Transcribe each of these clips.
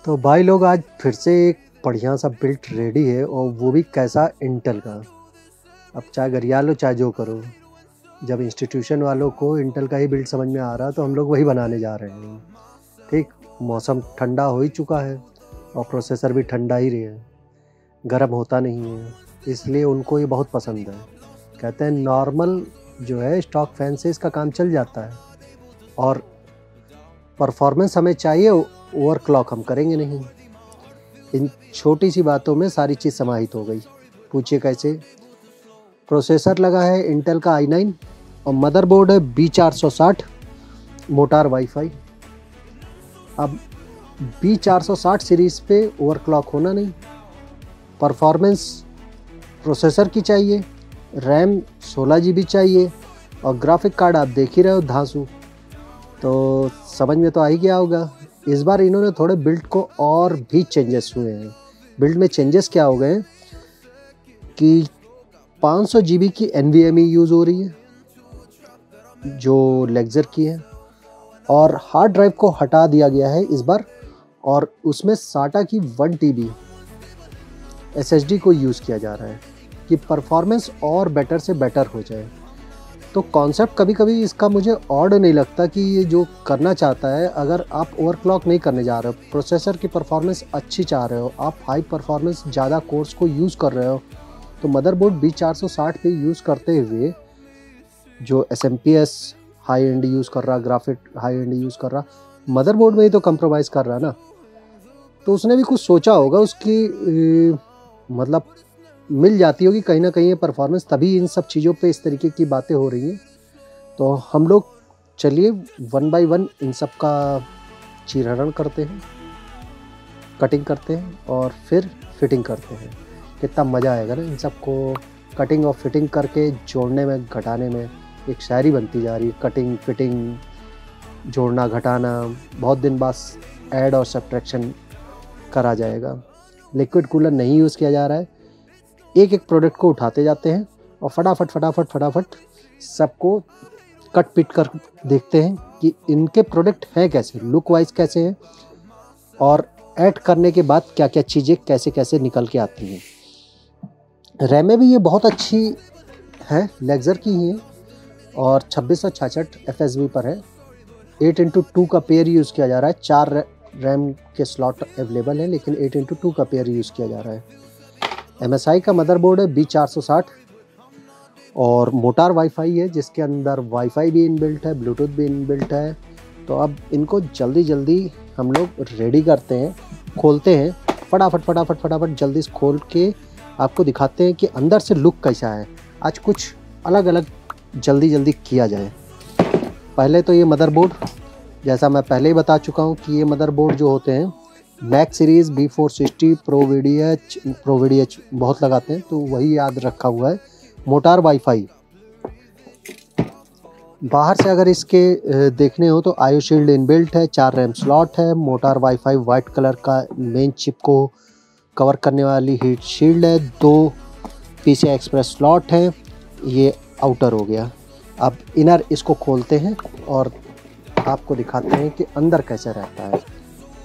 तो भाई लोग आज फिर से एक बढ़िया सा बिल्ट रेडी है और वो भी कैसा इंटेल का। अब चाहे गरिया लो चाहे जो करो, जब इंस्टीट्यूशन वालों को इंटेल का ही बिल्ट समझ में आ रहा तो हम लोग वही बनाने जा रहे हैं। ठीक, मौसम ठंडा हो ही चुका है और प्रोसेसर भी ठंडा ही रहे है, गर्म होता नहीं है, इसलिए उनको ये बहुत पसंद है। कहते हैं नॉर्मल जो है स्टॉक फैन से इसका काम चल जाता है और परफॉर्मेंस हमें चाहिए, ओवरक्लॉक हम करेंगे नहीं। इन छोटी सी बातों में सारी चीज़ समाहित हो गई। पूछिए कैसे। प्रोसेसर लगा है इंटेल का i9 और मदरबोर्ड है B460 मोटार वाईफाई। अब B460 सीरीज़ पे ओवरक्लॉक होना नहीं, परफॉर्मेंस प्रोसेसर की चाहिए, रैम 16 GB चाहिए और ग्राफिक कार्ड आप देख ही रहे हो धांसू, तो समझ में तो आ ही गया होगा। इस बार इन्होंने थोड़े बिल्ड को और भी चेंजेस हुए हैं। बिल्ड में चेंजेस क्या हो गए हैं कि 500 GB की NVMe यूज़ हो रही है जो लेक्सर की है, और हार्ड ड्राइव को हटा दिया गया है इस बार, और उसमें SATA की 1 TB SSD को यूज़ किया जा रहा है कि परफॉर्मेंस और बेटर से बेटर हो जाए। तो कॉन्सेप्ट कभी कभी इसका मुझे ऑड नहीं लगता कि ये जो करना चाहता है, अगर आप ओवरक्लॉक नहीं करने जा रहे हो, प्रोसेसर की परफॉर्मेंस अच्छी चाह रहे हो, आप हाई परफॉर्मेंस ज़्यादा कोर्स को यूज़ कर रहे हो, तो मदरबोर्ड B460 पे यूज़ करते हुए जो SMPS हाई एंड यूज़ कर रहा, ग्राफिक हाई एंड यूज़ कर रहा, मदरबोर्ड में ही तो कंप्रोमाइज़ कर रहा ना। तो उसने भी कुछ सोचा होगा, उसकी मतलब मिल जाती होगी कहीं ना कहीं ये परफॉर्मेंस, तभी इन सब चीज़ों पे इस तरीके की बातें हो रही हैं। तो हम लोग चलिए 1 बाय 1 इन सब का चीरहरण करते हैं, कटिंग करते हैं और फिर फिटिंग करते हैं। कितना मज़ा आएगा ना इन सबको कटिंग और फिटिंग करके जोड़ने में घटाने में। एक शायरी बनती जा रही है, कटिंग फिटिंग जोड़ना घटाना, बहुत दिन बाद ऐड और सब्ट्रैक्शन करा जाएगा। लिक्विड कूलर नहीं यूज़ किया जा रहा है, एक एक प्रोडक्ट को उठाते जाते हैं और फटाफट सबको कट पिट कर देखते हैं कि इनके प्रोडक्ट हैं कैसे, लुक वाइज कैसे हैं, और ऐड करने के बाद क्या क्या चीज़ें कैसे कैसे निकल के आती हैं। रैमें भी ये बहुत अच्छी है, लेक्सर की ही है और 2666 FSB पर है। 8x2 का पेयर यूज़ किया जा रहा है, 4 रैम के स्लॉट अवेलेबल हैं, लेकिन 8x2 का पेयर यूज़ किया जा रहा है। MSI का मदरबोर्ड है B460 और मोटार वाईफाई है, जिसके अंदर वाईफाई भी इनबिल्ट है, ब्लूटूथ भी इनबिल्ट है। तो अब इनको जल्दी हम लोग रेडी करते हैं, खोलते हैं, फटाफट जल्दी से खोल के आपको दिखाते हैं कि अंदर से लुक कैसा है। आज कुछ अलग अलग जल्दी किया जाए। पहले तो ये मदरबोर्ड, जैसा मैं पहले ही बता चुका हूँ कि ये मदरबोर्ड जो होते हैं Mac series B460 pro VDH बहुत लगाते हैं, तो वही याद रखा हुआ है। मोटार वाईफाई बाहर से अगर इसके देखने हो तो IO शील्ड इनबिल्ट है, 4 रैम स्लॉट है। मोटार वाईफाई वाइट कलर का मेन चिप को कवर करने वाली हीट शील्ड है, 2 PCI एक्सप्रेस स्लॉट है। ये आउटर हो गया। अब इनर इसको खोलते हैं और आपको दिखाते हैं कि अंदर कैसा रहता है।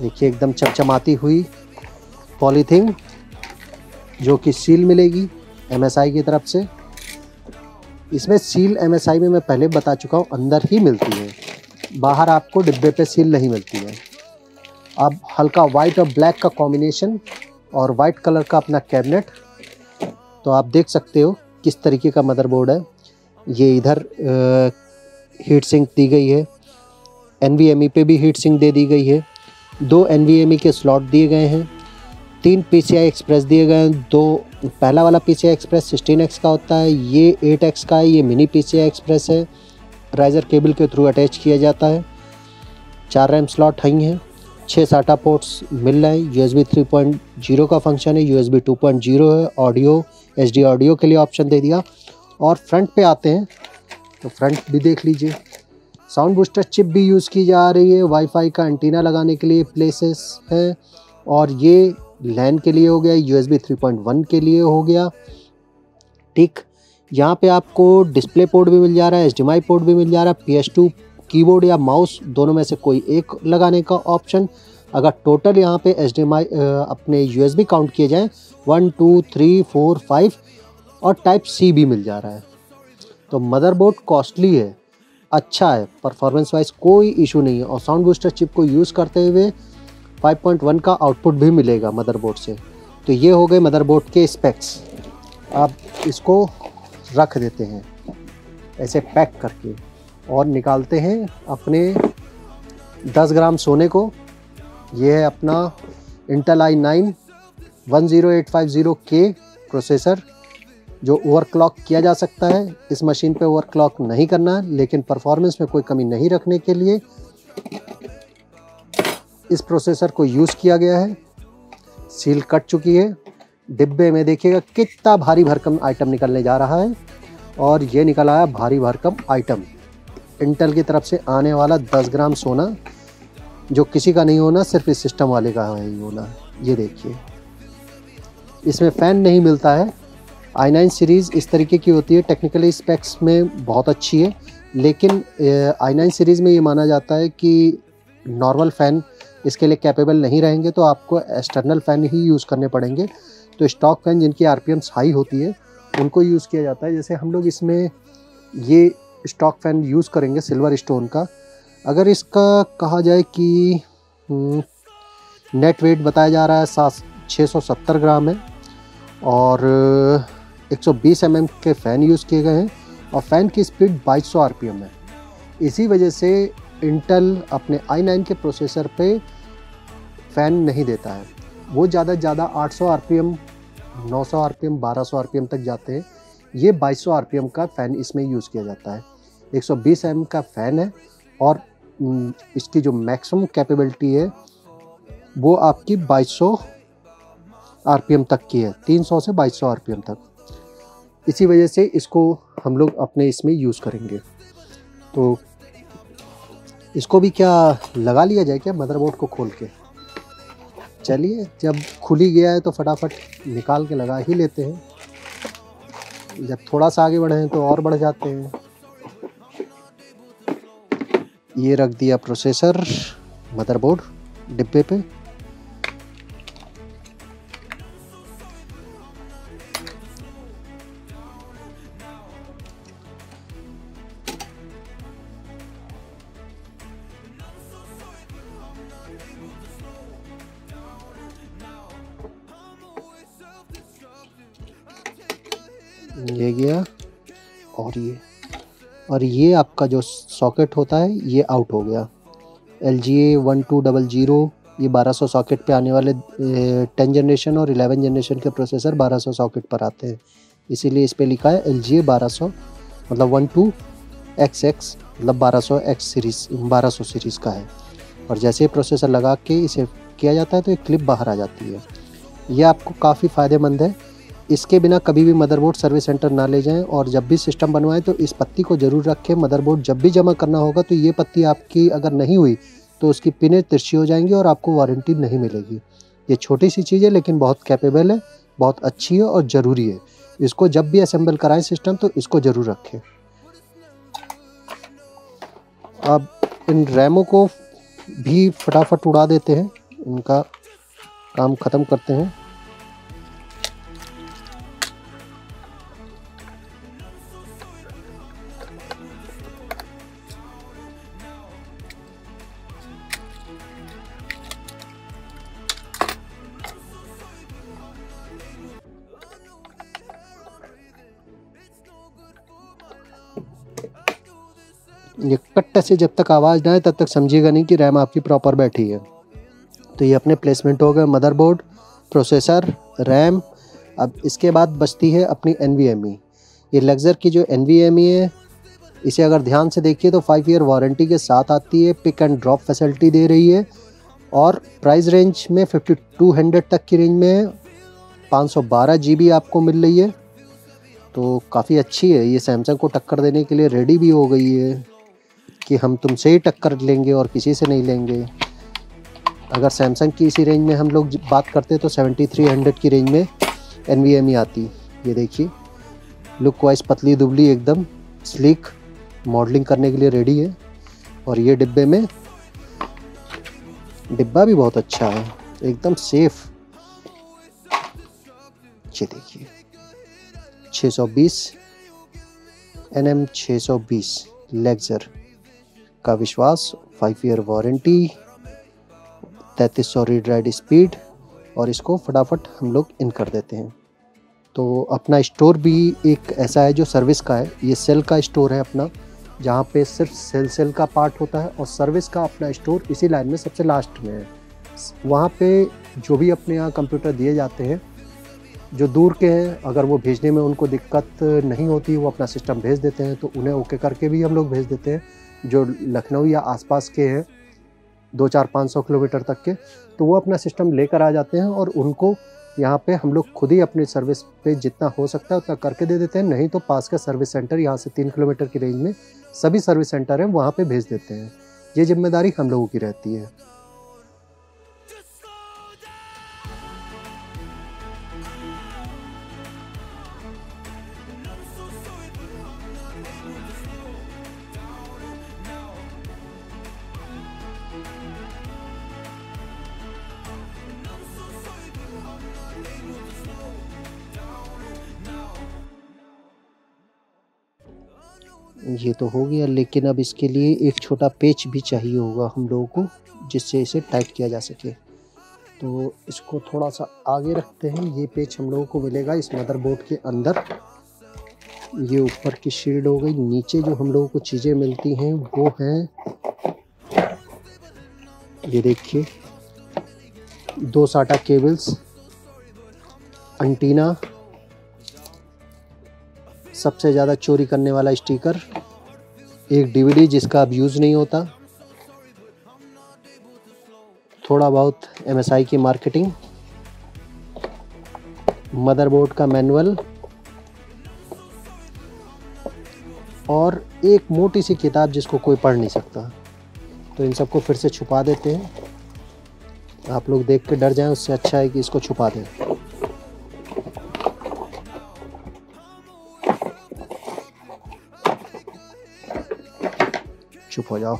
देखिए एकदम चमचमाती हुई पॉलीथीन जो कि सील मिलेगी MSI की तरफ से। इसमें सील MSI में मैं पहले बता चुका हूँ अंदर ही मिलती है, बाहर आपको डिब्बे पे सील नहीं मिलती है। अब हल्का वाइट और ब्लैक का कॉम्बिनेशन और वाइट कलर का अपना कैबिनेट, तो आप देख सकते हो किस तरीके का मदरबोर्ड है। ये इधर हीट सिंक दी गई है, NVMe पे भी हीट सिंक दे दी गई है, 2 NVMe के स्लॉट दिए गए हैं, 3 PCI एक्सप्रेस दिए गए हैं। 2 पहला वाला PCI एक्सप्रेस 16x का होता है, ये 8x का है, ये मिनी PCI एक्सप्रेस है, राइजर केबल के थ्रू अटैच किया जाता है। 4 रैम स्लॉट ही हैं, 6 SATA पोर्ट्स मिल रहे हैं। USB 3.0 का फंक्शन है, USB 2.0 है, ऑडियो HD ऑडियो के लिए ऑप्शन दे दिया। और फ्रंट पे आते हैं तो फ्रंट भी देख लीजिए, साउंड बूस्टर चिप भी यूज़ की जा रही है, वाईफाई का एंटीना लगाने के लिए प्लेसेस है, और ये लैन के लिए हो गया, USB 3.1 के लिए हो गया। ठीक, यहाँ पे आपको डिस्प्ले पोर्ट भी मिल जा रहा है, HDMI पोर्ट भी मिल जा रहा है, PS2 कीबोर्ड या माउस दोनों में से कोई एक लगाने का ऑप्शन, अगर टोटल यहाँ पे HDMI अपने USB काउंट किए जाएँ 1 2 3 4 5 और टाइप C भी मिल जा रहा है। तो मदरबोर्ड कॉस्टली है, अच्छा है, परफॉर्मेंस वाइज कोई इशू नहीं है और साउंड बूस्टर चिप को यूज़ करते हुए 5.1 का आउटपुट भी मिलेगा मदरबोर्ड से। तो ये हो गए मदरबोर्ड के स्पेक्स। अब इसको रख देते हैं ऐसे पैक करके और निकालते हैं अपने 10 ग्राम सोने को। ये है अपना इंटेल i9 10850K प्रोसेसर, जो ओवरक्लॉक किया जा सकता है। इस मशीन पे ओवरक्लॉक नहीं करना है, लेकिन परफॉर्मेंस में कोई कमी नहीं रखने के लिए इस प्रोसेसर को यूज़ किया गया है। सील कट चुकी है। डिब्बे में देखिएगा कितना भारी भरकम आइटम निकलने जा रहा है, और ये निकल आया भारी भरकम आइटम। इंटेल की तरफ से आने वाला 10 ग्राम सोना, जो किसी का नहीं होना, सिर्फ इस सिस्टम वाले का है ये होना। ये देखिए, इसमें फ़ैन नहीं मिलता है। i9 सीरीज़ इस तरीके की होती है, टेक्निकली स्पेक्स में बहुत अच्छी है, लेकिन i9 सीरीज़ में ये माना जाता है कि नॉर्मल फ़ैन इसके लिए कैपेबल नहीं रहेंगे, तो आपको एक्सटर्नल फ़ैन ही यूज़ करने पड़ेंगे। तो स्टॉक फ़ैन जिनकी RPMs हाई होती है उनको यूज़ किया जाता है। जैसे हम लोग इसमें ये स्टॉक फ़ैन यूज़ करेंगे सिल्वर स्टोन का। अगर इसका कहा जाए कि नेट वेट बताया जा रहा है 670 ग्राम है, और 120 mm के फ़ैन यूज़ किए गए हैं, और फ़ैन की स्पीड 2200 RPM है। इसी वजह से इंटेल अपने i9 के प्रोसेसर पे फ़ैन नहीं देता है। वो ज़्यादा से ज़्यादा 800 RPM, 900 RPM, 1200 RPM तक जाते हैं। ये 2200 RPM का फ़ैन इसमें यूज़ किया जाता है। 120 mm का फ़ैन है, और इसकी जो मैक्सिमम कैपेबिलिटी है वो आपकी 2200 RPM तक की है, 300 से 2200 RPM तक। इसी वजह से इसको हम लोग अपने इसमें यूज़ करेंगे। तो इसको भी क्या लगा लिया जाए क्या मदरबोर्ड को खोल के? चलिए, जब खुल ही गया है तो फटाफट निकाल के लगा ही लेते हैं। जब थोड़ा सा आगे बढ़े हैं तो और बढ़ जाते हैं। ये रख दिया प्रोसेसर मदरबोर्ड डिब्बे पे। ये गया, और ये आपका जो सॉकेट होता है ये आउट हो गया। LGA 1200, ये 1200 सॉकेट पे आने वाले 10 जनरेशन और 11 जनरेशन के प्रोसेसर 1200 सॉकेट पर आते हैं, इसीलिए इस पे लिखा है LGA 1200, मतलब 12XX, मतलब 1200X सीरीज़, 1200 सीरीज़ का है। और जैसे प्रोसेसर लगा के इसे किया जाता है तो एक क्लिप बाहर आ जाती है। ये आपको काफ़ी फ़ायदेमंद है। इसके बिना कभी भी मदरबोर्ड सर्विस सेंटर ना ले जाएं, और जब भी सिस्टम बनवाएं तो इस पत्ती को ज़रूर रखें। मदरबोर्ड जब भी जमा करना होगा तो ये पत्ती आपकी अगर नहीं हुई तो उसकी पिनें तिरछी हो जाएंगी और आपको वारंटी नहीं मिलेगी। ये छोटी सी चीज़ है, लेकिन बहुत कैपेबल है, बहुत अच्छी है और ज़रूरी है। इसको जब भी असेंबल कराएं सिस्टम तो इसको ज़रूर रखें। अब इन रैमों को भी फटाफट उड़ा देते हैं, इनका काम ख़त्म करते हैं। ये कट्ट से जब तक आवाज़ ना आए तब तक समझिएगा नहीं कि रैम आपकी प्रॉपर बैठी है। तो ये अपने प्लेसमेंट हो गए, मदरबोर्ड, प्रोसेसर, रैम। अब इसके बाद बचती है अपनी NVMe। ये लग्जर की जो NVMe है, इसे अगर ध्यान से देखिए तो 5 ईयर वारंटी के साथ आती है, पिक एंड ड्रॉप फैसिलिटी दे रही है, और प्राइस रेंज में 5200 तक की रेंज में 512 GB आपको मिल रही है। तो काफ़ी अच्छी है। ये सैमसंग को टक्कर देने के लिए रेडी भी हो गई है कि हम तुमसे ही टक्कर लेंगे और किसी से नहीं लेंगे। अगर सैमसंग की इसी रेंज में हम लोग बात करते तो 7300 की रेंज में NVMe आती। ये देखिए, लुक वाइज पतली दुबली एकदम स्लीक, मॉडलिंग करने के लिए रेडी है। और ये डिब्बे में डिब्बा भी बहुत अच्छा है, एकदम सेफ। ये देखिए 620 NM 620 लेक्सर का विश्वास, 5 year warranty, 3300 read write speed. और इसको फटाफट हम लोग इन कर देते हैं। तो अपना स्टोर भी एक ऐसा है जो सर्विस का है। ये सेल का स्टोर है अपना, जहाँ पे सिर्फ सेल का पार्ट होता है, और सर्विस का अपना स्टोर इसी लाइन में सबसे लास्ट में है। वहाँ पे जो भी अपने यहाँ कंप्यूटर दिए जाते हैं, जो दूर के हैं, अगर वो भेजने में उनको दिक्कत नहीं होती, वो अपना सिस्टम भेज देते हैं, तो उन्हें ओके करके भी हम लोग भेज देते हैं। जो लखनऊ या आसपास के हैं 200-500 किलोमीटर तक के, तो वो अपना सिस्टम लेकर आ जाते हैं, और उनको यहाँ पे हम लोग खुद ही अपनी सर्विस पे जितना हो सकता है उतना करके दे देते हैं। नहीं तो पास का सर्विस सेंटर, यहाँ से 3 किलोमीटर की रेंज में सभी सर्विस सेंटर हैं, वहाँ पे भेज देते हैं। ये जिम्मेदारी हम लोगों की रहती है। ये तो हो गया, लेकिन अब इसके लिए एक छोटा पेच भी चाहिए होगा हम लोगों को, जिससे इसे टाइट किया जा सके। तो इसको थोड़ा सा आगे रखते हैं। ये पेच हम लोगों को मिलेगा इस मदरबोर्ड के अंदर। ये ऊपर की शील्ड हो गई। नीचे जो हम लोगों को चीज़ें मिलती हैं वो हैं, ये देखिए 2 SATA केबल्स, एंटीना, सबसे ज़्यादा चोरी करने वाला स्टिकर, एक DVD जिसका अब यूज़ नहीं होता, थोड़ा बहुत MSI की मार्केटिंग, मदरबोर्ड का मैनुअल, और एक मोटी सी किताब जिसको कोई पढ़ नहीं सकता। तो इन सबको फिर से छुपा देते हैं। आप लोग देख के डर जाएं, उससे अच्छा है कि इसको छुपा दें। चुप हो जाओ।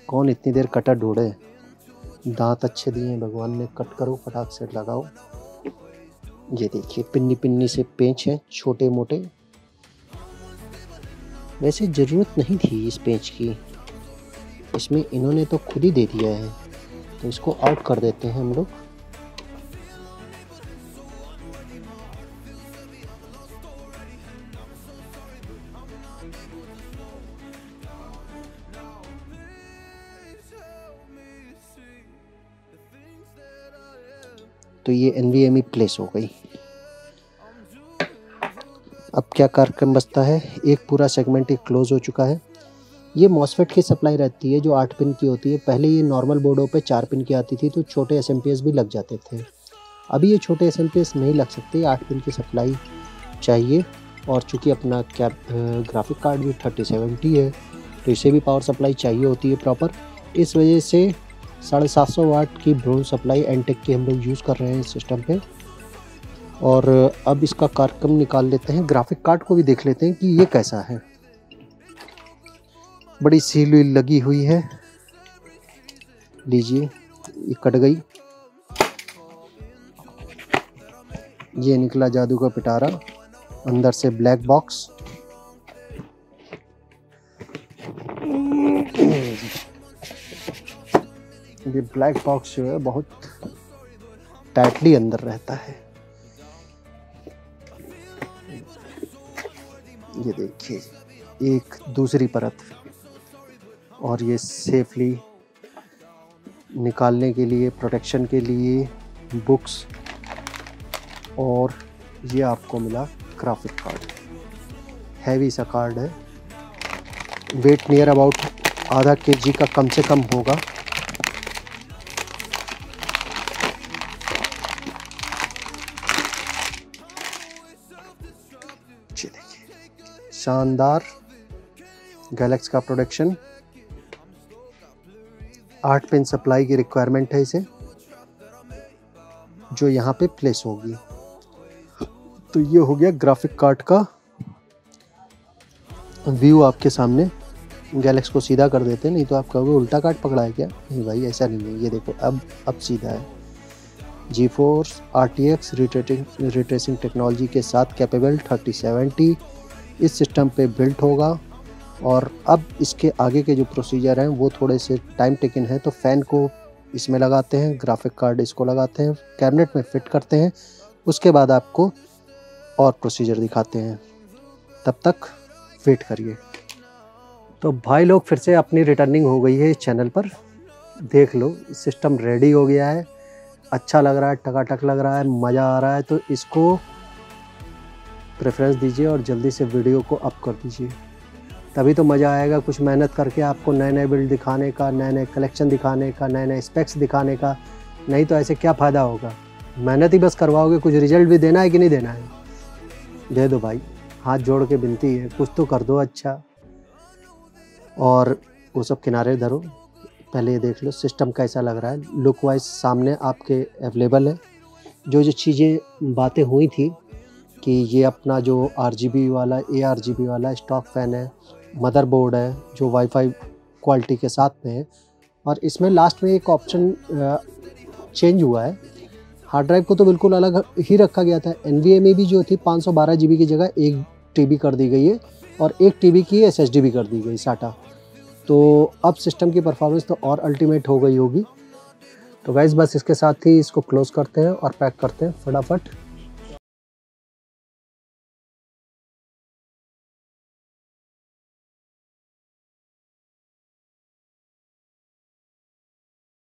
कौन इतनी देर कटर ढूंढे। दांत अच्छे दिए भगवान ने, कट करो, फटाक से लगाओ। ये देखिए पिन्नी पिन्नी से पेंच हैं, छोटे मोटे। वैसे ज़रूरत नहीं थी इस पेंच की, इसमें इन्होंने तो खुद ही दे दिया है। तो इसको आउट कर देते हैं हम लोग। तो ये NVMe प्लेस हो गई। अब क्या कार्यक्रम बचता है, एक पूरा सेगमेंट क्लोज हो चुका है। ये मॉसफेट की सप्लाई रहती है जो 8 पिन की होती है। पहले ये नॉर्मल बोर्डों पे 4 पिन की आती थी, तो छोटे SMPS भी लग जाते थे। अभी ये छोटे SMPS नहीं लग सकते, 8 पिन की सप्लाई चाहिए। और चूँकि अपना क्या ग्राफिक कार्ड भी 3070 है, तो इसे भी पावर सप्लाई चाहिए होती है प्रॉपर। इस वजह से 750 वाट की ब्रोंज सप्लाई एनटेक की हम लोग यूज़ कर रहे हैं इस सिस्टम पे। और अब इसका कार्यक्रम निकाल लेते हैं, ग्राफिक कार्ड को भी देख लेते हैं कि ये कैसा है। बड़ी सील वील लगी हुई है, लीजिए ये कट गई। ये निकला जादू का पिटारा, अंदर से ब्लैक बॉक्स। ये ब्लैक बॉक्स जो है बहुत टाइटली अंदर रहता है। ये देखिए एक दूसरी परत, और ये सेफली निकालने के लिए, प्रोटेक्शन के लिए बुक्स। और ये आपको मिला ग्राफिक कार्ड, हैवी सा कार्ड है, वेट नियर अबाउट आधा kg का कम से कम होगा। शानदार गैलेक्स का प्रोडक्शन। 8 पिन सप्लाई की रिक्वायरमेंट है इसे, जो यहाँ पे प्लेस होगी। तो ये हो गया ग्राफिक कार्ड का व्यू आपके सामने। गैलेक्स को सीधा कर देते हैं, नहीं तो आप कहोगे उल्टा काट पकड़ा है क्या। नहीं भाई ऐसा नहीं है, ये देखो अब सीधा है। GeForce RTX रीट्रेसिंग टेक्नोलॉजी के साथ कैपेबल 3070 इस सिस्टम पे बिल्ट होगा। और अब इसके आगे के जो प्रोसीजर हैं वो थोड़े से टाइम टेकिंग है। तो फ़ैन को इसमें लगाते हैं, ग्राफिक कार्ड इसको लगाते हैं, कैबिनेट में फिट करते हैं, उसके बाद आपको और प्रोसीजर दिखाते हैं। तब तक वेट करिए। तो भाई लोग फिर से अपनी रिटर्निंग हो गई है इस चैनल पर। देख लो सिस्टम रेडी हो गया है, अच्छा लग रहा है, टकाटक लग रहा है, मज़ा आ रहा है। तो इसको प्रेफरेंस दीजिए और जल्दी से वीडियो को अप कर दीजिए, तभी तो मज़ा आएगा कुछ मेहनत करके आपको नए नए बिल्ड दिखाने का, नए नए कलेक्शन दिखाने का, नए नए स्पेक्स दिखाने का। नहीं तो ऐसे क्या फ़ायदा होगा, मेहनत ही बस करवाओगे, कुछ रिजल्ट भी देना है कि नहीं देना है। दे दो भाई, हाथ जोड़ के विनती है, कुछ तो कर दो अच्छा। और वो सब किनारे धरो, पहले ये देख लो सिस्टम कैसा लग रहा है। लुक वाइज सामने आपके अवेलेबल है। जो चीज़ें बातें हुई थी कि ये अपना जो RGB वाला ARGB वाला स्टॉक फ़ैन है, मदरबोर्ड है जो वाईफाई क्वालिटी के साथ में है। और इसमें लास्ट में एक ऑप्शन चेंज हुआ है, हार्ड ड्राइव को तो बिल्कुल अलग ही रखा गया था। NVMe भी जो थी 512 GB की जगह 1 TB कर दी गई है और 1 TB की SSD भी कर दी गई SATA। तो अब सिस्टम की परफॉर्मेंस तो और अल्टीमेट हो गई होगी। तो गाइस बस इसके साथ ही इसको क्लोज़ करते हैं और पैक करते हैं फटाफट।